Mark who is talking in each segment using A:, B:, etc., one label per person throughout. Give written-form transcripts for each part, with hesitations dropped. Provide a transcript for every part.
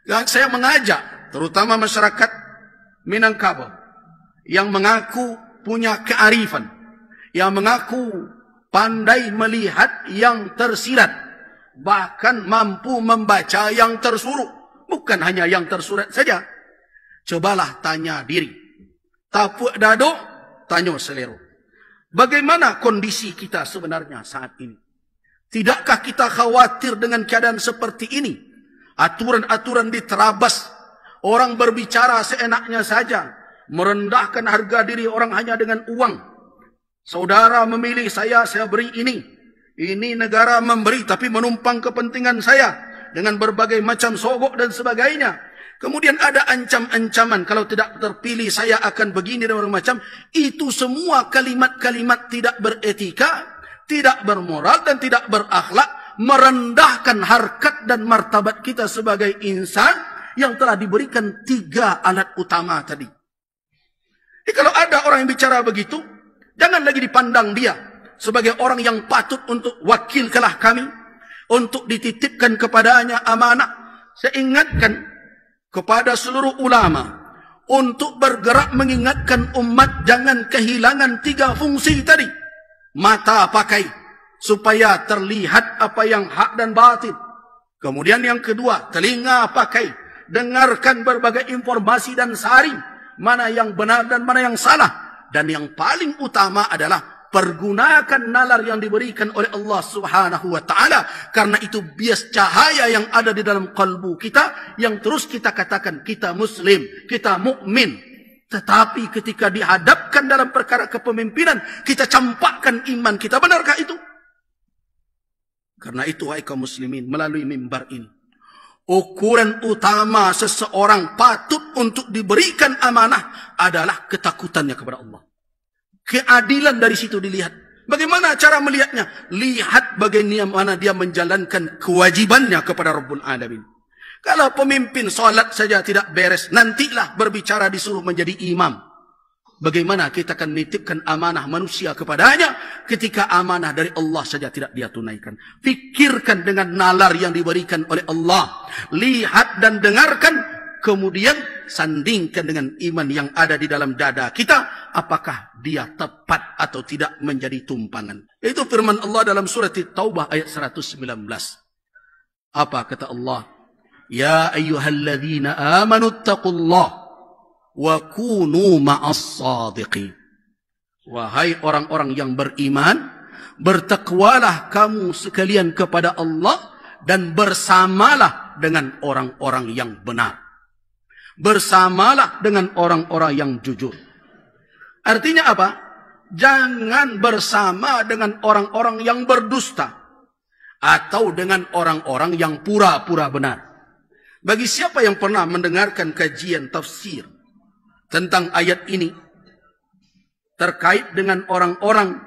A: Saya mengajak terutama masyarakat Minangkabau yang mengaku punya kearifan, yang mengaku pandai melihat yang tersirat, bahkan mampu membaca yang tersurat. Bukan hanya yang tersurat saja. Cobalah tanya diri. Tapuk dado, tanya selero. Bagaimana kondisi kita sebenarnya saat ini? Tidakkah kita khawatir dengan keadaan seperti ini? Aturan-aturan diterabas, orang berbicara seenaknya saja, merendahkan harga diri orang hanya dengan uang. Saudara memilih saya beri ini. Ini negara memberi tapi menumpang kepentingan saya dengan berbagai macam sogok dan sebagainya. Kemudian ada ancam-ancaman, kalau tidak terpilih saya akan begini dan macam. Itu semua kalimat-kalimat tidak beretika, tidak bermoral dan tidak berakhlak, merendahkan harkat dan martabat kita sebagai insan yang telah diberikan 3 alat utama tadi. Jadi kalau ada orang yang bicara begitu, jangan lagi dipandang dia sebagai orang yang patut untuk wakilkanlah kami, untuk dititipkan kepadanya amanah. Saya ingatkan kepada seluruh ulama untuk bergerak mengingatkan umat jangan kehilangan 3 fungsi tadi. Mata pakai supaya terlihat apa yang hak dan batil. Kemudian yang kedua, telinga pakai, dengarkan berbagai informasi dan saring mana yang benar dan mana yang salah. Dan yang paling utama adalah pergunakan nalar yang diberikan oleh Allah Subhanahu wa taala, karena itu bias cahaya yang ada di dalam kalbu kita yang terus kita katakan kita muslim, kita mukmin. Tetapi ketika dihadapkan dalam perkara kepemimpinan, kita campakkan iman kita. Benarkah itu? Karena itu, wahai kaum muslimin, melalui mimbar ini, ukuran utama seseorang patut untuk diberikan amanah adalah ketakutannya kepada Allah. Keadilan dari situ dilihat. Bagaimana cara melihatnya? Lihat bagaimana dia menjalankan kewajibannya kepada Rabbul Alamin. Kalau pemimpin solat saja tidak beres, nantilah berbicara disuruh menjadi imam. Bagaimana kita akan menitipkan amanah manusia kepadanya ketika amanah dari Allah saja tidak dia tunaikan? Fikirkan dengan nalar yang diberikan oleh Allah. Lihat dan dengarkan, kemudian sandingkan dengan iman yang ada di dalam dada kita. Apakah dia tepat atau tidak menjadi tumpangan? Itu firman Allah dalam surat Taubah ayat 119. Apa kata Allah? Ya ayyuhalladzina amanu taqullah wa kunu ma'as sadiqin. Wahai orang-orang yang beriman, bertakwalah kamu sekalian kepada Allah dan bersamalah dengan orang-orang yang benar. Bersamalah dengan orang-orang yang jujur. Artinya apa? Jangan bersama dengan orang-orang yang berdusta atau dengan orang-orang yang pura-pura benar. Bagi siapa yang pernah mendengarkan kajian tafsir tentang ayat ini terkait dengan orang-orang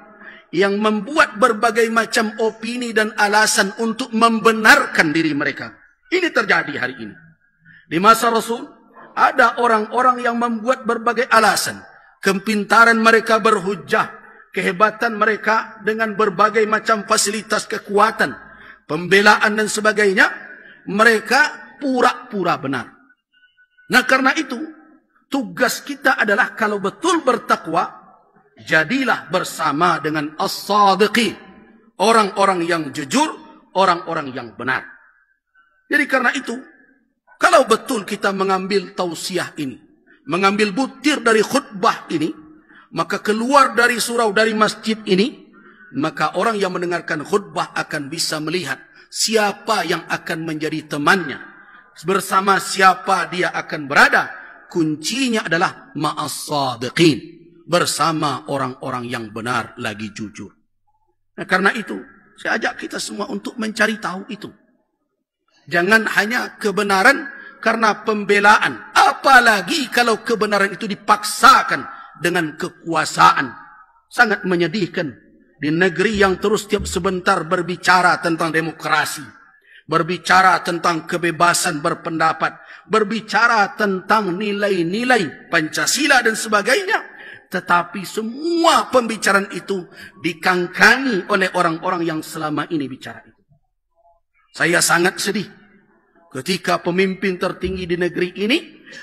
A: yang membuat berbagai macam opini dan alasan untuk membenarkan diri mereka. Ini terjadi hari ini. Di masa Rasul ada orang-orang yang membuat berbagai alasan. Kepintaran mereka berhujjah, kehebatan mereka dengan berbagai macam fasilitas kekuatan, pembelaan dan sebagainya, mereka pura-pura benar. Nah, karena itu tugas kita adalah kalau betul bertakwa, jadilah bersama dengan as-sadiqin, orang-orang yang jujur, orang-orang yang benar. Jadi karena itu, kalau betul kita mengambil tausiah ini, mengambil butir dari khutbah ini, maka keluar dari surau, dari masjid ini, maka orang yang mendengarkan khutbah akan bisa melihat siapa yang akan menjadi temannya, bersama siapa dia akan berada. Kuncinya adalah ma'as-sadiqin, bersama orang-orang yang benar lagi jujur. Nah, karena itu saya ajak kita semua untuk mencari tahu itu. Jangan hanya kebenaran karena pembelaan, apalagi kalau kebenaran itu dipaksakan dengan kekuasaan. Sangat menyedihkan di negeri yang terus tiap sebentar berbicara tentang demokrasi, berbicara tentang kebebasan berpendapat, berbicara tentang nilai-nilai Pancasila dan sebagainya. Tetapi semua pembicaraan itu dikangkangi oleh orang-orang yang selama ini bicara itu. Saya sangat sedih ketika pemimpin tertinggi di negeri ini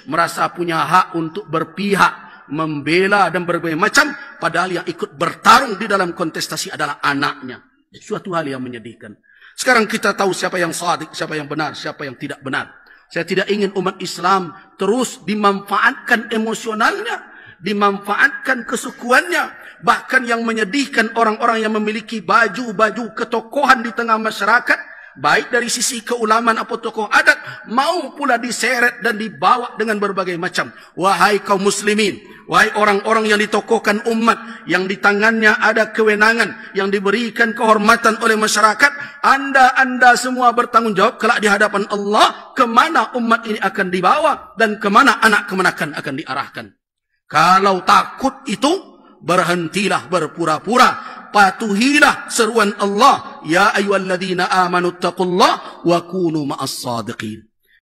A: merasa punya hak untuk berpihak, membela dan berbagai macam, padahal yang ikut bertarung di dalam kontestasi adalah anaknya. Suatu hal yang menyedihkan. Sekarang kita tahu siapa yang shadiq, siapa yang benar, siapa yang tidak benar. Saya tidak ingin umat Islam terus dimanfaatkan emosionalnya, dimanfaatkan kesukuannya. Bahkan yang menyedihkan orang-orang yang memiliki baju-baju ketokohan di tengah masyarakat, baik dari sisi keulamaan atau tokoh adat, mau pula diseret dan dibawa dengan berbagai macam. Wahai kaum muslimin, wahai orang-orang yang ditokohkan umat, yang di tangannya ada kewenangan, yang diberikan kehormatan oleh masyarakat, anda semua bertanggung jawab kelak di hadapan Allah, kemana umat ini akan dibawa dan kemana anak kemenakan akan diarahkan. Kalau takut itu, berhentilah berpura-pura, patuhilah seruan Allah, ya ayyuhalladzina amanu taqullaha wa kunu ma'as shadiqin.